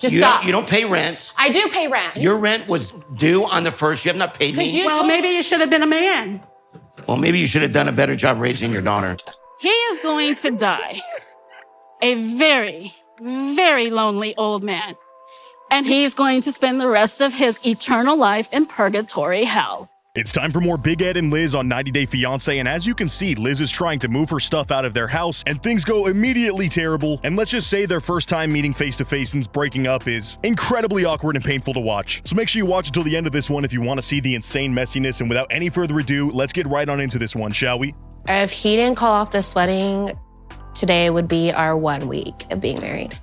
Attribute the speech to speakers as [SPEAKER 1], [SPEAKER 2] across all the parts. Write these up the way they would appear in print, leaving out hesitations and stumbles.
[SPEAKER 1] Just
[SPEAKER 2] You
[SPEAKER 1] stop.
[SPEAKER 2] You don't pay rent.
[SPEAKER 1] I do pay rent.
[SPEAKER 2] Your rent was due on the 1st. You have not paid me.
[SPEAKER 3] Well, maybe you should have been a man.
[SPEAKER 2] Well, maybe you should have done a better job raising your daughter.
[SPEAKER 3] He is going to die a very, very lonely old man. And he's going to spend the rest of his eternal life in purgatory hell.
[SPEAKER 4] It's time for more Big Ed and Liz on 90 Day Fiancé, and as you can see, Liz is trying to move her stuff out of their house, and things go immediately terrible, and let's just say their first time meeting face-to-face since breaking up is incredibly awkward and painful to watch. So make sure you watch until the end of this one if you want to see the insane messiness, and without any further ado, let's get right on into this one, shall we?
[SPEAKER 1] If he didn't call off this wedding, today would be our 1 week of being married.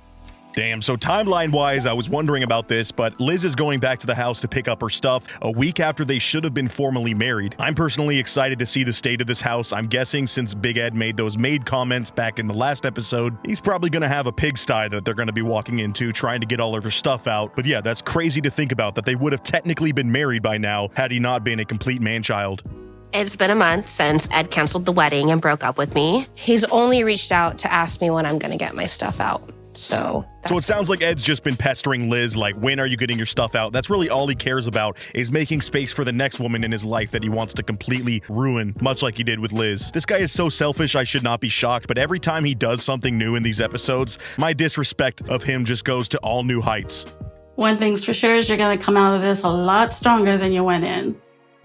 [SPEAKER 4] Damn, so timeline-wise, I was wondering about this, but Liz is going back to the house to pick up her stuff a week after they should have been formally married. I'm personally excited to see the state of this house. I'm guessing since Big Ed made those maid comments back in the last episode, he's probably going to have a pigsty that they're going to be walking into, trying to get all of her stuff out. But yeah, that's crazy to think about, that they would have technically been married by now had he not been a complete man-child.
[SPEAKER 5] It's been a month since Ed canceled the wedding and broke up with me.
[SPEAKER 1] He's only reached out to ask me when I'm going to get my stuff out. So
[SPEAKER 4] it sounds like Ed's just been pestering Liz, like, when are you getting your stuff out? That's really all he cares about, is making space for the next woman in his life that he wants to completely ruin, much like he did with Liz. This guy is so selfish, I should not be shocked, but every time he does something new in these episodes, my disrespect of him just goes to all new heights.
[SPEAKER 3] One thing's for sure is you're going to come out of this a lot stronger than you went in.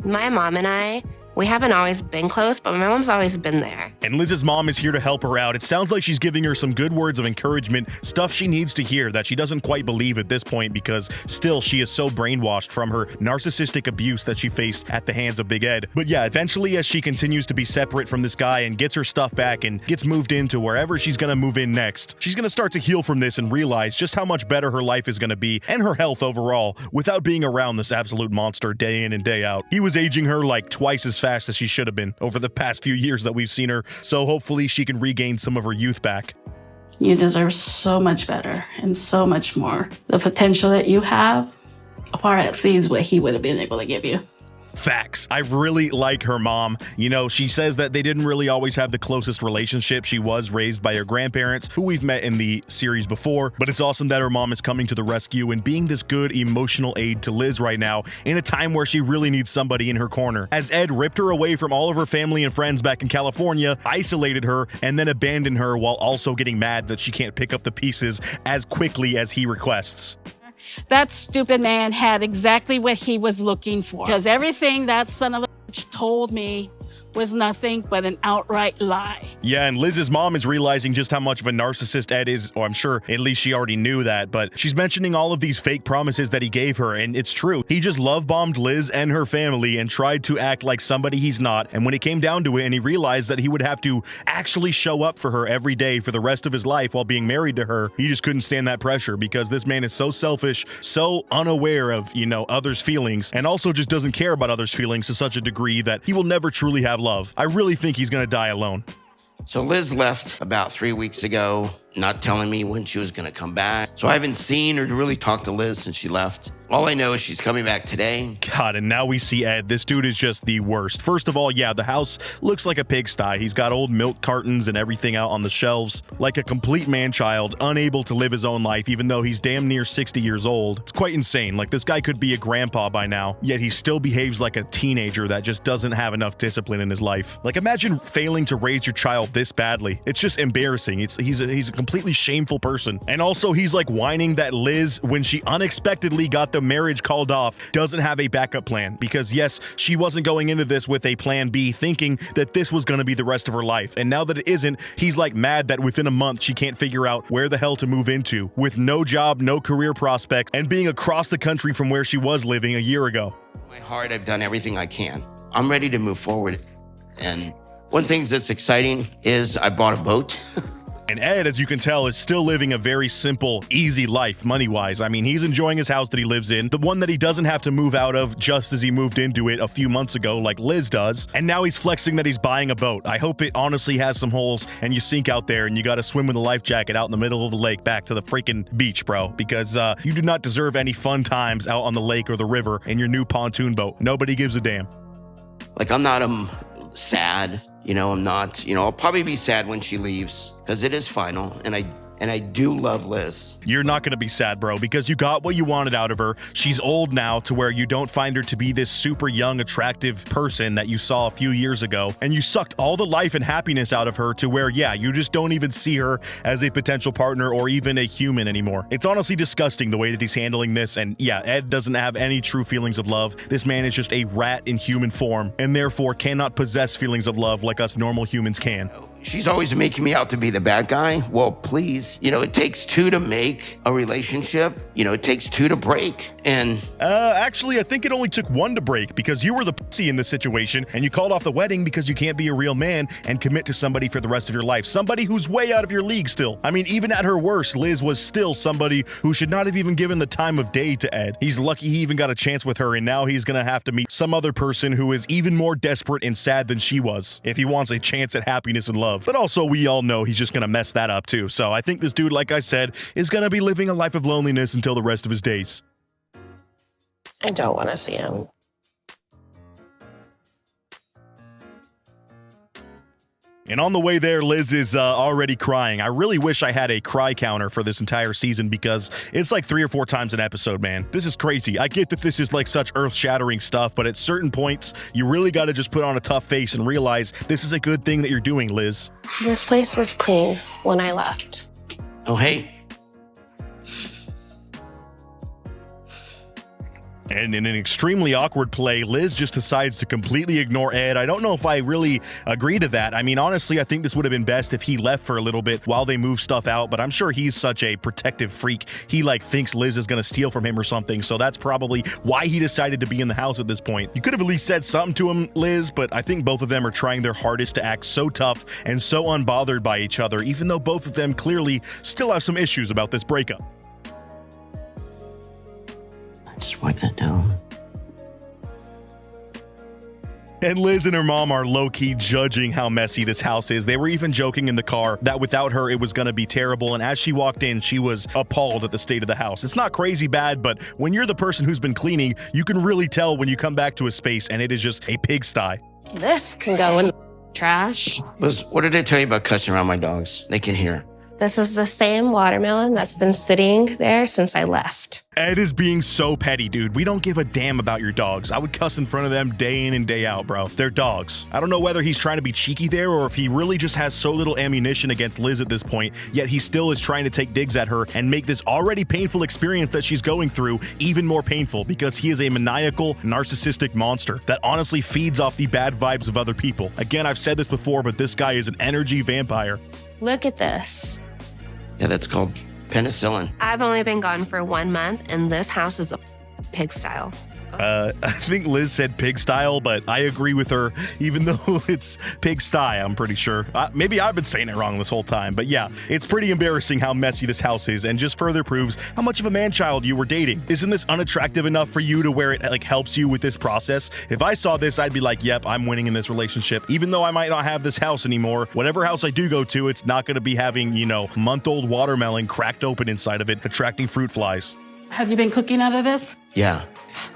[SPEAKER 5] My mom and I, we haven't always been close, but my mom's always been there.
[SPEAKER 4] And Liz's mom is here to help her out. It sounds like she's giving her some good words of encouragement, stuff she needs to hear that she doesn't quite believe at this point because still she is so brainwashed from her narcissistic abuse that she faced at the hands of Big Ed. But yeah, eventually as she continues to be separate from this guy and gets her stuff back and gets moved into wherever she's gonna move in next, she's gonna start to heal from this and realize just how much better her life is gonna be and her health overall without being around this absolute monster day in and day out. He was aging her like twice as fast as she should have been over the past few years that we've seen her, so hopefully she can regain some of her youth back.
[SPEAKER 3] You deserve so much better and so much more. The potential that you have far exceeds what he would have been able to give you.
[SPEAKER 4] Facts. I really like her mom. You know, she says that they didn't really always have the closest relationship. She was raised by her grandparents, who we've met in the series before, but it's awesome that her mom is coming to the rescue and being this good emotional aid to Liz right now in a time where she really needs somebody in her corner. As Ed ripped her away from all of her family and friends back in California, isolated her, and then abandoned her while also getting mad that she can't pick up the pieces as quickly as he requests.
[SPEAKER 3] That stupid man had exactly what he was looking for. Because everything that son of a bitch told me was nothing but an outright lie.
[SPEAKER 4] Yeah, and Liz's mom is realizing just how much of a narcissist Ed is, or I'm sure at least she already knew that, but she's mentioning all of these fake promises that he gave her, and it's true. He just love-bombed Liz and her family and tried to act like somebody he's not, and when it came down to it and he realized that he would have to actually show up for her every day for the rest of his life while being married to her, he just couldn't stand that pressure because this man is so selfish, so unaware of, you know, others' feelings, and also just doesn't care about others' feelings to such a degree that he will never truly have love. I really think he's gonna die alone.
[SPEAKER 2] So Liz left about 3 weeks ago, not telling me when she was going to come back. So I haven't seen or really talked to Liz since she left. All I know is she's coming back today.
[SPEAKER 4] God, and now we see Ed. This dude is just the worst. First of all, yeah, the house looks like a pigsty. He's got old milk cartons and everything out on the shelves. Like a complete man-child, unable to live his own life, even though he's damn near 60 years old. It's quite insane. Like, this guy could be a grandpa by now, yet he still behaves like a teenager that just doesn't have enough discipline in his life. Like, imagine failing to raise your child this badly. It's just embarrassing. He's a completely shameful person. And also, he's like whining that Liz, when she unexpectedly got the marriage called off, doesn't have a backup plan. Because yes, she wasn't going into this with a plan B, thinking that this was going to be the rest of her life. And now that it isn't, he's like mad that within a month she can't figure out where the hell to move into, with no job, no career prospects, and being across the country from where she was living a year ago.
[SPEAKER 2] In my heart, I've done everything I can. I'm ready to move forward. And one thing that's exciting is I bought a boat.
[SPEAKER 4] And Ed, as you can tell, is still living a very simple, easy life, money-wise. I mean, he's enjoying his house that he lives in, the one that he doesn't have to move out of just as he moved into it a few months ago, like Liz does. And now he's flexing that he's buying a boat. I hope it honestly has some holes and you sink out there and you gotta swim with a life jacket out in the middle of the lake back to the freaking beach, bro. Because you do not deserve any fun times out on the lake or the river in your new pontoon boat. Nobody gives a damn.
[SPEAKER 2] Like, I'm not sad. You know, I'm not, I'll probably be sad when she leaves because it is final. And and I do love Liz.
[SPEAKER 4] You're not going to be sad, bro, because you got what you wanted out of her. She's old now to where you don't find her to be this super young, attractive person that you saw a few years ago. And you sucked all the life and happiness out of her to where, yeah, you just don't even see her as a potential partner or even a human anymore. It's honestly disgusting the way that he's handling this. And yeah, Ed doesn't have any true feelings of love. This man is just a rat in human form and therefore cannot possess feelings of love like us normal humans can.
[SPEAKER 2] She's always making me out to be the bad guy. Well, please, it takes two to make a relationship. It takes two to break. And
[SPEAKER 4] actually, I think it only took one to break because you were the pussy in this situation and you called off the wedding because you can't be a real man and commit to somebody for the rest of your life. Somebody who's way out of your league still. I mean, even at her worst, Liz was still somebody who should not have even given the time of day to Ed. He's lucky he even got a chance with her, and now he's gonna have to meet some other person who is even more desperate and sad than she was if he wants a chance at happiness and love. But also, we all know he's just gonna mess that up too. So I think this dude, like I said, is gonna be living a life of loneliness until the rest of his days.
[SPEAKER 1] I don't want to see him.
[SPEAKER 4] And on the way there, Liz is already crying. I really wish I had a cry counter for this entire season because it's like 3 or 4 times an episode, man. This is crazy. I get that this is like such earth-shattering stuff, but at certain points, you really got to just put on a tough face and realize this is a good thing that you're doing, Liz.
[SPEAKER 1] This place was clean when I left.
[SPEAKER 2] oh, hey,
[SPEAKER 4] And in an extremely awkward play, Liz just decides to completely ignore Ed. I don't know if I really agree to that. I mean, honestly, I think this would have been best if he left for a little bit while they move stuff out, but I'm sure he's such a protective freak. He thinks Liz is going to steal from him or something, so that's probably why he decided to be in the house at this point. You could have at least said something to him, Liz, but I think both of them are trying their hardest to act so tough and so unbothered by each other, even though both of them clearly still have some issues about this breakup.
[SPEAKER 2] just wipe that down.
[SPEAKER 4] And Liz and her mom are low-key judging how messy this house is. They were even joking in the car that without her, it was going to be terrible. And as she walked in, she was appalled at the state of the house. It's not crazy bad, but when you're the person who's been cleaning, you can really tell when you come back to a space and it is just a pigsty.
[SPEAKER 1] This can go in the trash.
[SPEAKER 2] Liz, what did I tell you about cussing around my dogs? They can hear.
[SPEAKER 1] This is the same watermelon that's been sitting there since I left.
[SPEAKER 4] Ed is being so petty, dude. We don't give a damn about your dogs. I would cuss in front of them day in and day out, bro. They're dogs. I don't know whether he's trying to be cheeky there or if he really just has so little ammunition against Liz at this point, yet he still is trying to take digs at her and make this already painful experience that she's going through even more painful because he is a maniacal, narcissistic monster that honestly feeds off the bad vibes of other people. Again, I've said this before, but this guy is an energy vampire.
[SPEAKER 1] Look at this.
[SPEAKER 2] Yeah, that's called penicillin.
[SPEAKER 5] I've only been gone for 1 month, and this house is a pig-style.
[SPEAKER 4] I think Liz said pig style, but I agree with her, even though it's pig sty, I'm pretty sure. Maybe I've been saying it wrong this whole time, but yeah, it's pretty embarrassing how messy this house is and just further proves how much of a man-child you were dating. Isn't this unattractive enough for you to where it helps you with this process? If I saw this, I'd be like, yep, I'm winning in this relationship. Even though I might not have this house anymore, whatever house I do go to, it's not going to be having, month-old watermelon cracked open inside of it, attracting fruit flies.
[SPEAKER 3] Have you been cooking out of this?
[SPEAKER 2] Yeah,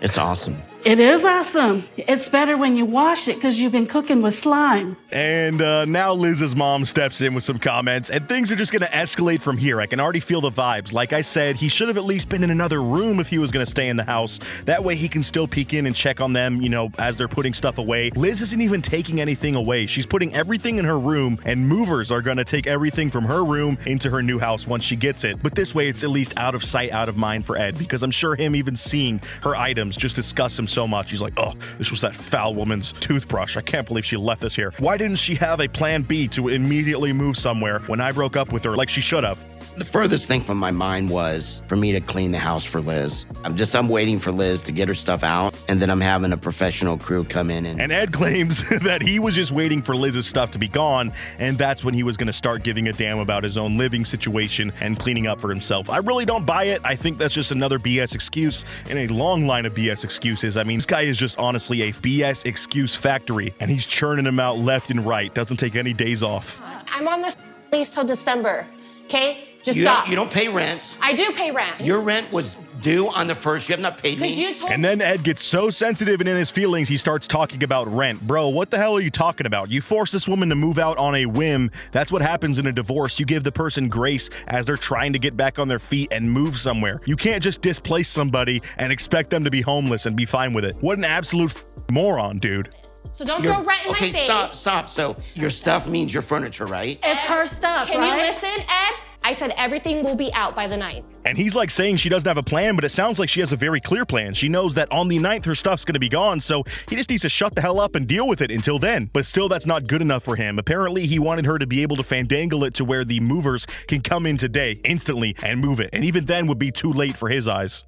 [SPEAKER 2] it's awesome.
[SPEAKER 3] It is awesome. It's better when you wash it because you've been cooking with slime.
[SPEAKER 4] And now Liz's mom steps in with some comments, and things are just going to escalate from here. I can already feel the vibes. Like I said, he should have at least been in another room if he was going to stay in the house. That way he can still peek in and check on them, as they're putting stuff away. Liz isn't even taking anything away. She's putting everything in her room, and movers are going to take everything from her room into her new house once she gets it. But this way, it's at least out of sight, out of mind for Ed, because I'm sure him even seeing her items just disgusts him so much. He's like, oh, this was that foul woman's toothbrush. I can't believe she left this here. Why didn't she have a plan B to immediately move somewhere when I broke up with her like she should have?
[SPEAKER 2] The furthest thing from my mind was for me to clean the house for Liz. I'm waiting for Liz to get her stuff out, and then I'm having a professional crew come in
[SPEAKER 4] And Ed claims that he was just waiting for Liz's stuff to be gone, and that's when he was going to start giving a damn about his own living situation and cleaning up for himself. I really don't buy it. I think that's just another BS excuse in a long line of BS excuses. I mean, this guy is just honestly a BS excuse factory, and he's churning them out left and right. Doesn't take any days off.
[SPEAKER 1] I'm on this lease till December, okay? Just
[SPEAKER 2] you
[SPEAKER 1] stop.
[SPEAKER 2] You don't pay rent.
[SPEAKER 1] I do pay rent.
[SPEAKER 2] Your rent was due on the 1st. You have not paid me.
[SPEAKER 1] Because you told
[SPEAKER 4] And then Ed gets so sensitive and in his feelings, he starts talking about rent. Bro, what the hell are you talking about? You force this woman to move out on a whim. That's what happens in a divorce. You give the person grace as they're trying to get back on their feet and move somewhere. You can't just displace somebody and expect them to be homeless and be fine with it. What an absolute moron, dude.
[SPEAKER 1] So don't throw rent in my face.
[SPEAKER 2] Okay, stop. So your stuff means your furniture, right?
[SPEAKER 3] It's her stuff,
[SPEAKER 1] Can
[SPEAKER 3] right?
[SPEAKER 1] you listen, Ed? I said everything will be out by the 9th.
[SPEAKER 4] And he's like saying she doesn't have a plan, but it sounds like she has a very clear plan. She knows that on the 9th, her stuff's going to be gone, so he just needs to shut the hell up and deal with it until then. But still, that's not good enough for him. Apparently, he wanted her to be able to fandangle it to where the movers can come in today, instantly, and move it. And even then would be too late for his eyes.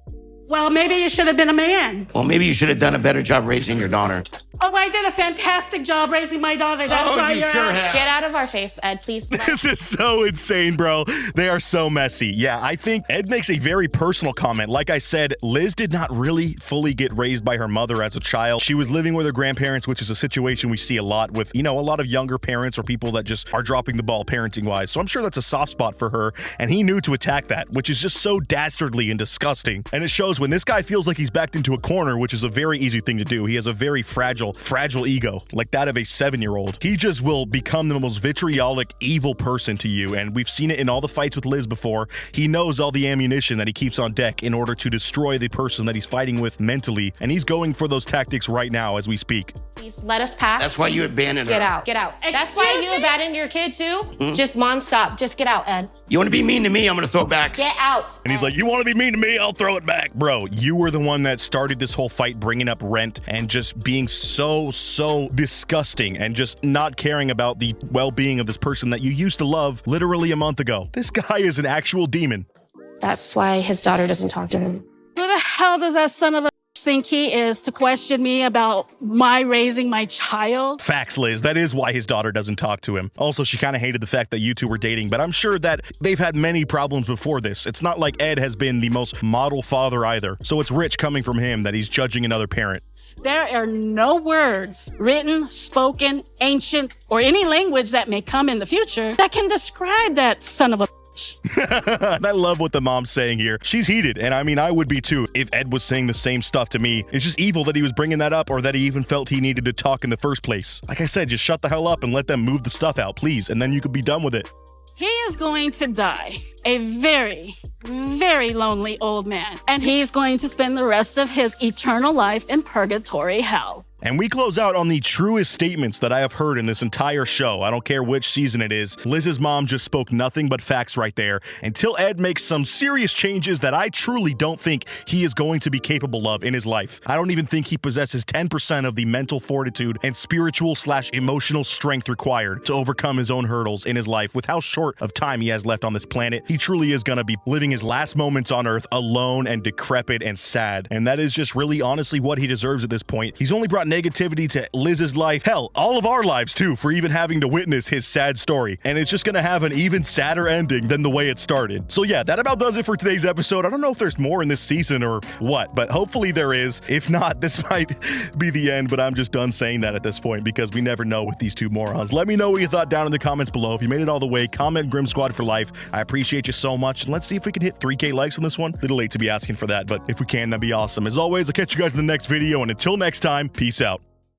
[SPEAKER 3] Well, maybe you should have been a man.
[SPEAKER 2] Well, maybe you should have done a better job raising your daughter.
[SPEAKER 3] Oh, I did a fantastic job raising my daughter. That's why
[SPEAKER 2] you
[SPEAKER 3] you're
[SPEAKER 2] sure
[SPEAKER 3] out.
[SPEAKER 2] have.
[SPEAKER 1] Get out of our face, Ed, please.
[SPEAKER 4] This is so insane, bro. They are so messy. Yeah, I think Ed makes a very personal comment. Like I said, Liz did not really fully get raised by her mother as a child. She was living with her grandparents, which is a situation we see a lot with, a lot of younger parents or people that just are dropping the ball parenting-wise. So I'm sure that's a soft spot for her, and he knew to attack that, which is just so dastardly and disgusting. And it shows when this guy feels like he's backed into a corner, which is a very easy thing to do. He has a very fragile ego, like that of a 7-year-old. He just will become the most vitriolic, evil person to you, and we've seen it in all the fights with Liz before. He knows all the ammunition that he keeps on deck in order to destroy the person that he's fighting with mentally, and he's going for those tactics right now as we speak.
[SPEAKER 1] Please let us pack.
[SPEAKER 2] That's why you abandoned her.
[SPEAKER 1] Get out. That's why
[SPEAKER 3] Excuse
[SPEAKER 1] you
[SPEAKER 3] me?
[SPEAKER 1] abandoned your kid too? Just mom, stop. Just get out, Ed.
[SPEAKER 2] You want to be mean to me? I'm going to throw it back.
[SPEAKER 1] Get out.
[SPEAKER 4] And he's like, you want to be mean to me? I'll throw it back. Bro, you were the one that started this whole fight, bringing up rent and just being so disgusting and just not caring about the well-being of this person that you used to love literally a month ago. This guy is an actual demon.
[SPEAKER 1] That's why his daughter doesn't talk to him.
[SPEAKER 3] Who the hell does that son of a think he is to question me about my raising my child?
[SPEAKER 4] Facts, Liz. That is why his daughter doesn't talk to him. Also, she kind of hated the fact that you two were dating, but I'm sure that they've had many problems before this. It's not like Ed has been the most model father either. So it's rich coming from him that he's judging another parent.
[SPEAKER 3] There are no words, written, spoken, ancient, or any language that may come in the future that can describe that son of a
[SPEAKER 4] And I love what the mom's saying here. She's heated, and I mean, I would be too if Ed was saying the same stuff to me. It's just evil that he was bringing that up or that he even felt he needed to talk in the first place. Like I said, just shut the hell up and let them move the stuff out, please, and then you could be done with it.
[SPEAKER 3] He is going to die a very, very lonely old man, and he's going to spend the rest of his eternal life in purgatory hell.
[SPEAKER 4] And we close out on the truest statements that I have heard in this entire show. I don't care which season it is. Liz's mom just spoke nothing but facts right there until Ed makes some serious changes that I truly don't think he is going to be capable of in his life. I don't even think he possesses 10% of the mental fortitude and spiritual/emotional strength required to overcome his own hurdles in his life. With how short of time he has left on this planet, he truly is going to be living his last moments on Earth alone and decrepit and sad. And that is just really honestly what he deserves at this point. He's only brought negativity to Liz's life, hell, all of our lives too, for even having to witness his sad story. And it's just gonna have an even sadder ending than the way it started. So yeah, that about does it for today's episode. I don't know if there's more in this season or what, but hopefully there is. If not, this might be the end, but I'm just done saying that at this point because we never know with these two morons. Let me know what you thought down in the comments below. If you made it all the way, comment Grim Squad for life. I appreciate you so much. And let's see if we can hit 3K likes on this one. Little late to be asking for that, but if we can, that'd be awesome. As always, I'll catch you guys in the next video, and until next time, peace out.